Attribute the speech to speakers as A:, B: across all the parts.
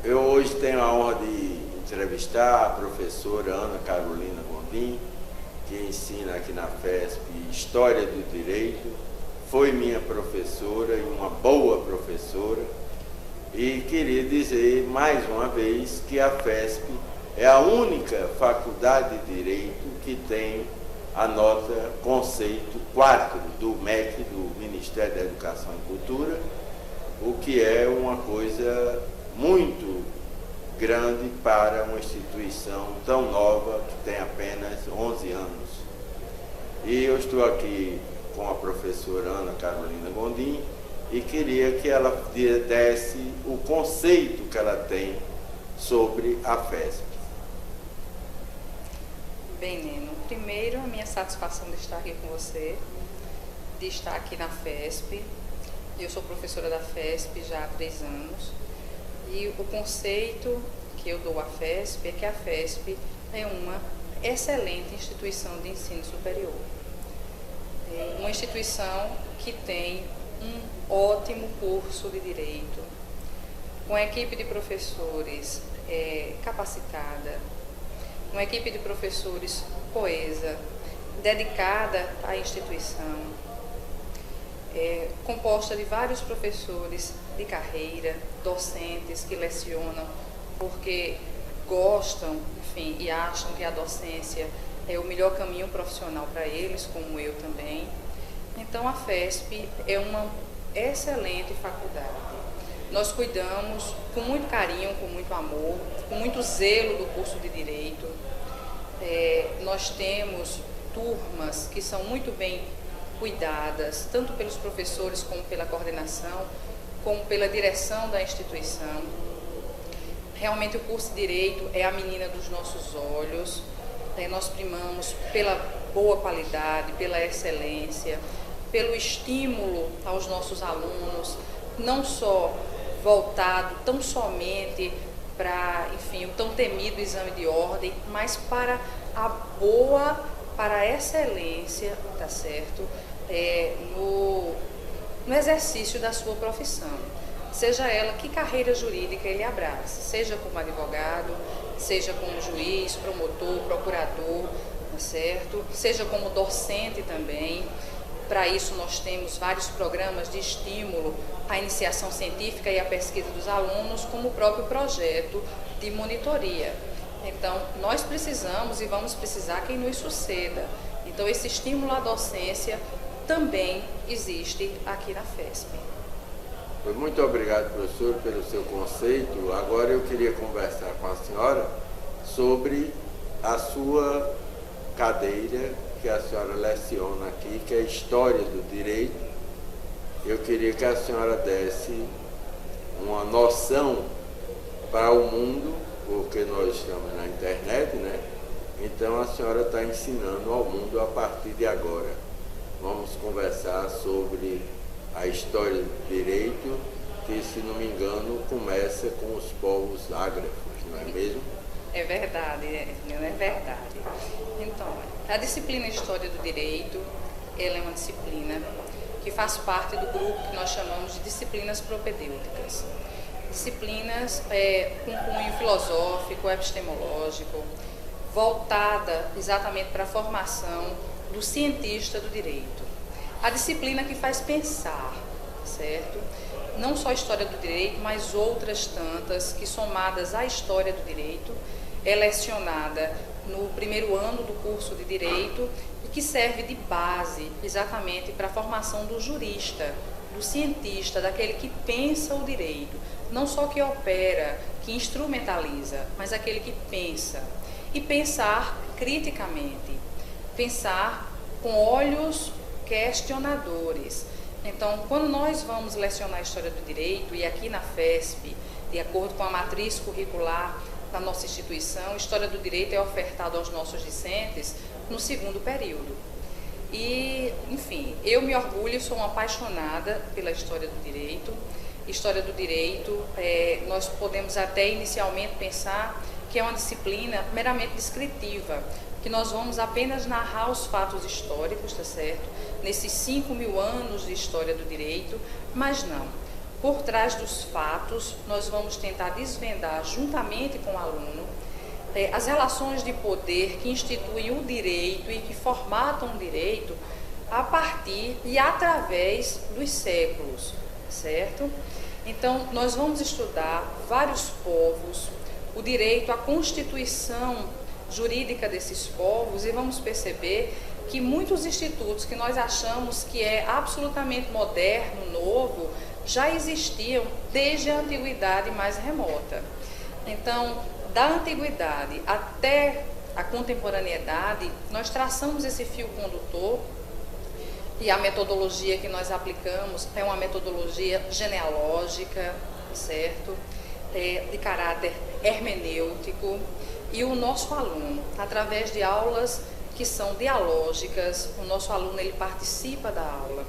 A: Eu hoje tenho a honra de entrevistar a professora Ana Carolina Gondim, que ensina aqui na FESP História do Direito. Foi minha professora e uma boa professora. E queria dizer mais uma vez que a FESP é a única faculdade de Direito que tem a nota conceito 4 do MEC, do Ministério da Educação e Cultura, o que é uma coisa muito grande para uma instituição tão nova, que tem apenas 11 anos. E eu estou aqui com a professora Ana Carolina Gondim e queria que ela desse o conceito que ela tem sobre a FESP.
B: Bem, Neno, primeiro a minha satisfação de estar aqui com você, de estar aqui na FESP. Eu sou professora da FESP já há 3 anos e o conceito que eu dou à FESP é que a FESP é uma excelente instituição de ensino superior. É uma instituição que tem um ótimo curso de Direito, com a equipe de professores capacitada, uma equipe de professores coesa, dedicada à instituição, composta de vários professores de carreira, docentes que lecionam porque gostam, enfim, e acham que a docência é o melhor caminho profissional para eles, como eu também. Então a FESP é uma excelente faculdade. Nós cuidamos com muito carinho, com muito amor, com muito zelo do curso de Direito. Nós temos turmas que são muito bem cuidadas, tanto pelos professores como pela coordenação, como pela direção da instituição. Realmente o curso de Direito é a menina dos nossos olhos. Nós primamos pela boa qualidade, pela excelência, pelo estímulo aos nossos alunos, não só voltado tão somente para, enfim, o tão temido exame de ordem, mas para a excelência, tá certo? No exercício da sua profissão, seja ela que carreira jurídica ele abraça, seja como advogado, seja como juiz, promotor, procurador, tá certo? Seja como docente também. Para isso nós temos vários programas de estímulo à iniciação científica e à pesquisa dos alunos, como o próprio projeto de monitoria. Então, nós precisamos e vamos precisar quem nos suceda. Então, esse estímulo à docência também existe aqui na FESP.
A: Muito obrigado, professor, pelo seu conceito. Agora eu queria conversar com a senhora sobre a sua cadeira que a senhora leciona aqui, que é História do Direito. Eu queria que a senhora desse uma noção para o mundo, porque nós estamos na internet, né? Então a senhora está ensinando ao mundo a partir de agora. Vamos conversar sobre a história do direito, que, se não me engano, começa com os povos ágrafos, não é mesmo?
B: É verdade, é verdade. Então, a disciplina História do Direito, ela é uma disciplina que faz parte do grupo que nós chamamos de disciplinas propedêuticas. Disciplinas com cunho filosófico, epistemológico, voltada exatamente para a formação do cientista do direito. A disciplina que faz pensar, certo? Não só a história do direito, mas outras tantas que, somadas à história do direito, é lecionada no primeiro ano do curso de Direito e que serve de base exatamente para a formação do jurista, do cientista, daquele que pensa o direito, não só que opera, que instrumentaliza, mas aquele que pensa. E pensar criticamente, pensar com olhos questionadores. Então, quando nós vamos lecionar a história do direito, e aqui na FESP, de acordo com a matriz curricular da nossa instituição, História do Direito é ofertada aos nossos discentes no 2º período. E, enfim, eu me orgulho, sou uma apaixonada pela História do Direito. História do Direito, nós podemos até inicialmente pensar que é uma disciplina meramente descritiva, que nós vamos apenas narrar os fatos históricos, tá certo? Nesses 5.000 anos de história do direito, mas não. por trás dos fatos, nós vamos tentar desvendar, juntamente com o aluno, as relações de poder que instituem o direito e que formatam o direito a partir e através dos séculos, certo? Então, nós vamos estudar vários povos, o direito, a constituição jurídica desses povos, e vamos perceber que muitos institutos que nós achamos que é absolutamente moderno, novo, já existiam desde a antiguidade mais remota. Então, da antiguidade até a contemporaneidade, nós traçamos esse fio condutor, e a metodologia que nós aplicamos é uma metodologia genealógica, certo? De caráter hermenêutico, e o nosso aluno, através de aulas que são dialógicas, o nosso aluno ele participa da aula.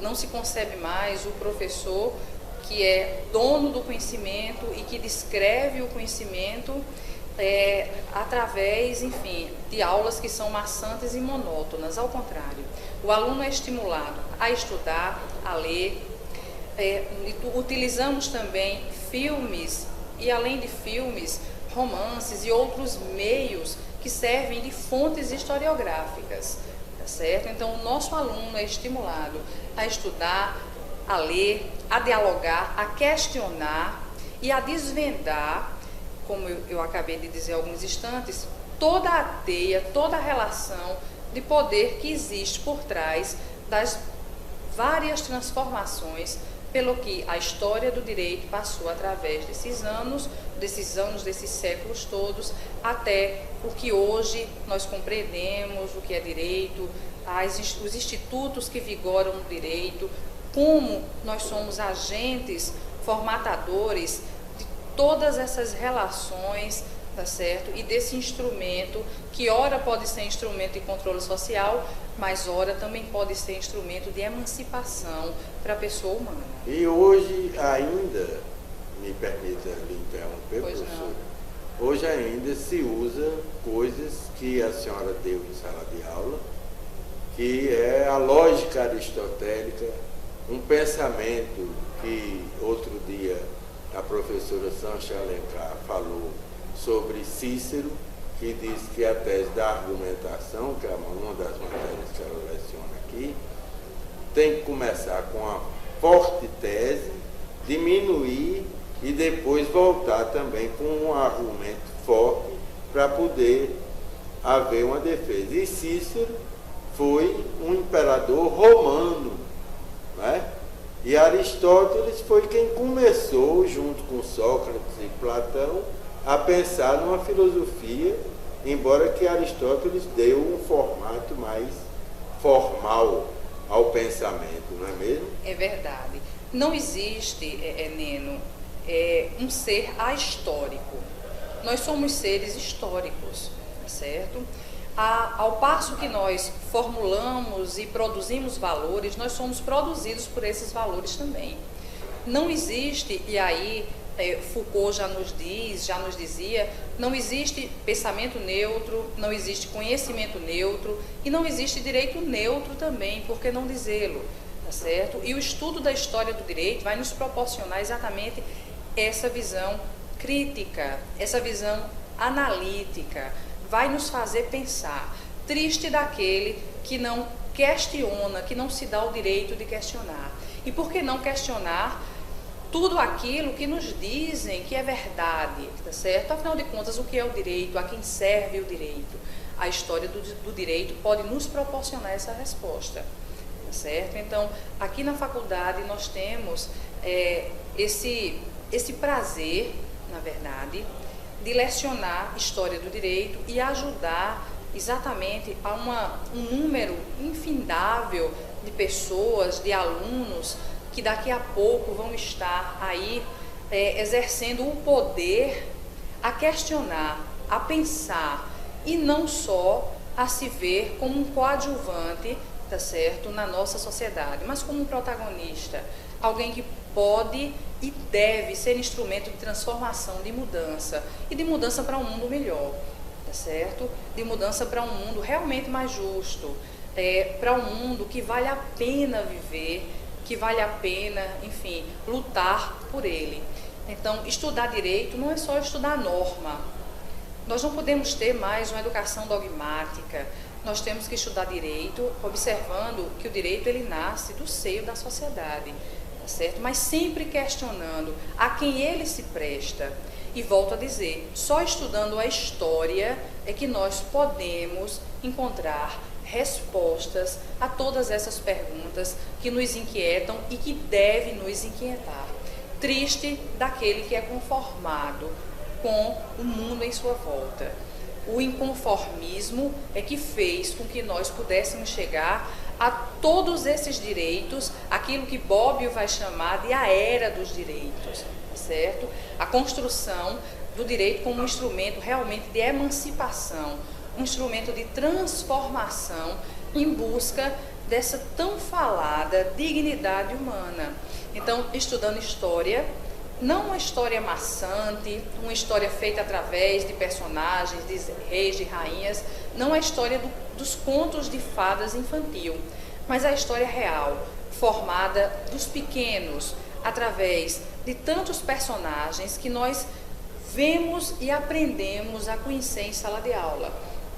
B: Não se concebe mais o professor que é dono do conhecimento e que descreve o conhecimento através, enfim, de aulas que são maçantes e monótonas. Ao contrário, o aluno é estimulado a estudar, a ler. Utilizamos também filmes e, além de filmes, romances e outros meios que servem de fontes historiográficas, tá certo? Então, o nosso aluno é estimulado a estudar, a ler, a dialogar, a questionar e a desvendar, como eu acabei de dizer há alguns instantes, toda a teia, toda a relação de poder que existe por trás das várias transformações pelo que a história do direito passou através desses séculos todos, até o que hoje nós compreendemos, o que é direito, os institutos que vigoram no direito, como nós somos agentes formatadores de todas essas relações, tá certo? E desse instrumento, que ora pode ser instrumento de controle social, mas ora também pode ser instrumento de emancipação para a pessoa humana.
A: E hoje ainda, me permita lhe interromper, professora, hoje ainda se usa coisas que a senhora deu em sala de aula, que é a lógica aristotélica, um pensamento que outro dia a professora Sancha Alencar falou sobre Cícero, que diz que a tese da argumentação, que é uma das matérias que ela leciona aqui, tem que começar com a forte tese, diminuir e depois voltar também com um argumento forte para poder haver uma defesa. E Cícero foi um imperador romano, né? E Aristóteles foi quem começou, junto com Sócrates e Platão, a pensar numa filosofia, embora que Aristóteles deu um formato mais formal ao pensamento, não é mesmo?
B: É verdade. Não existe, Neno, um ser ahistórico. Nós somos seres históricos, certo? Ao passo que nós formulamos e produzimos valores, nós somos produzidos por esses valores também. Não existe, e aí Foucault já nos dizia, não existe pensamento neutro, não existe conhecimento neutro e não existe direito neutro também, por que não dizê-lo, tá certo? E o estudo da história do direito vai nos proporcionar exatamente essa visão crítica, essa visão analítica, vai nos fazer pensar. Triste daquele que não questiona, que não se dá o direito de questionar. E por que não questionar tudo aquilo que nos dizem que é verdade, tá certo? Afinal de contas, o que é o direito? A quem serve o direito? A história do direito pode nos proporcionar essa resposta, tá certo? Então, aqui na faculdade nós temos esse prazer, na verdade, de lecionar história do direito e ajudar exatamente a um número infindável de pessoas, de alunos, que daqui a pouco vão estar aí exercendo o poder a questionar, a pensar e não só a se ver como um coadjuvante, tá certo, na nossa sociedade, mas como um protagonista, alguém que pode e deve ser instrumento de transformação, de mudança, e de mudança para um mundo melhor, tá certo? De mudança para um mundo realmente mais justo, para um mundo que vale a pena viver, que vale a pena, enfim, lutar por ele. Então, estudar direito não é só estudar a norma. Nós não podemos ter mais uma educação dogmática. Nós temos que estudar direito, observando que o direito ele nasce do seio da sociedade, tá certo? Mas sempre questionando a quem ele se presta. E volto a dizer, só estudando a história é que nós podemos encontrar respostas a todas essas perguntas que nos inquietam e que devem nos inquietar. Triste daquele que é conformado com o mundo em sua volta. O inconformismo é que fez com que nós pudéssemos chegar a todos esses direitos, aquilo que Bobbio vai chamar de a era dos direitos, certo? A construção do direito como um instrumento realmente de emancipação, um instrumento de transformação em busca dessa tão falada dignidade humana. Então, estudando história, não uma história maçante, uma história feita através de personagens, de reis, de rainhas, não a história dos contos de fadas infantil, mas a história real, formada dos pequenos, através de tantos personagens que nós vemos e aprendemos a conhecer em sala de aula,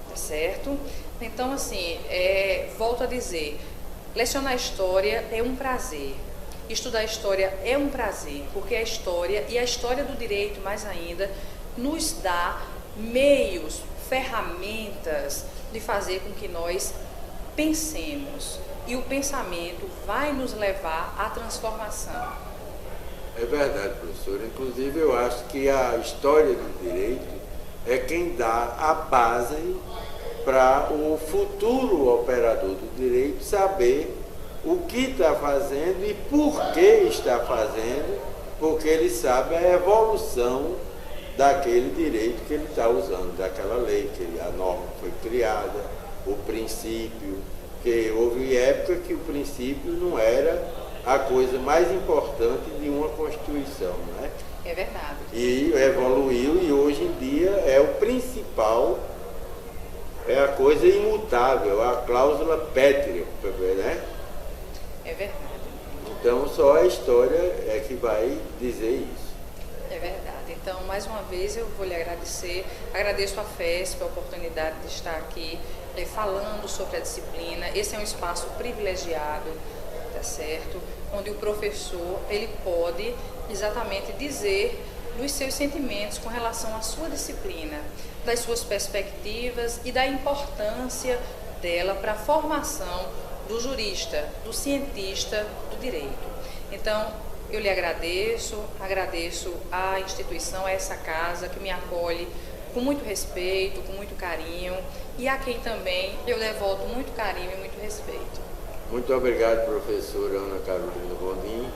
B: tá certo? Então, assim, volto a dizer, lecionar história é um prazer. Estudar história é um prazer, porque a história, e a história do direito mais ainda, nos dá meios, ferramentas de fazer com que nós pensemos. E o pensamento vai nos levar à transformação.
A: É verdade, professor. Inclusive, eu acho que a história do direito é quem dá a base para o futuro operador do direito saber o que está fazendo e por que está fazendo, porque ele sabe a evolução daquele direito que ele está usando, daquela lei, que a norma foi criada, o princípio, que houve época que o princípio não era a coisa mais importante de uma Constituição, não é?
B: É verdade.
A: E evoluiu e hoje em dia é o principal, é a coisa imutável, a cláusula pétrea, né?
B: É verdade.
A: Então só a história é que vai dizer isso.
B: É verdade. Então, mais uma vez, eu vou lhe agradecer. Agradeço à FESP a oportunidade de estar aqui falando sobre a disciplina. Esse é um espaço privilegiado, tá certo? Onde o professor, ele pode exatamente dizer dos seus sentimentos com relação à sua disciplina, das suas perspectivas e da importância dela para a formação do jurista, do cientista do direito. Então, eu lhe agradeço à instituição, a essa casa que me acolhe com muito respeito, com muito carinho, e a quem também eu devoto muito carinho e muito respeito.
A: Muito obrigado, professora Ana Carolina Gondim,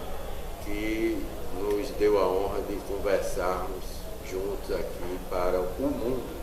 A: que nos deu a honra de conversarmos juntos aqui para o mundo.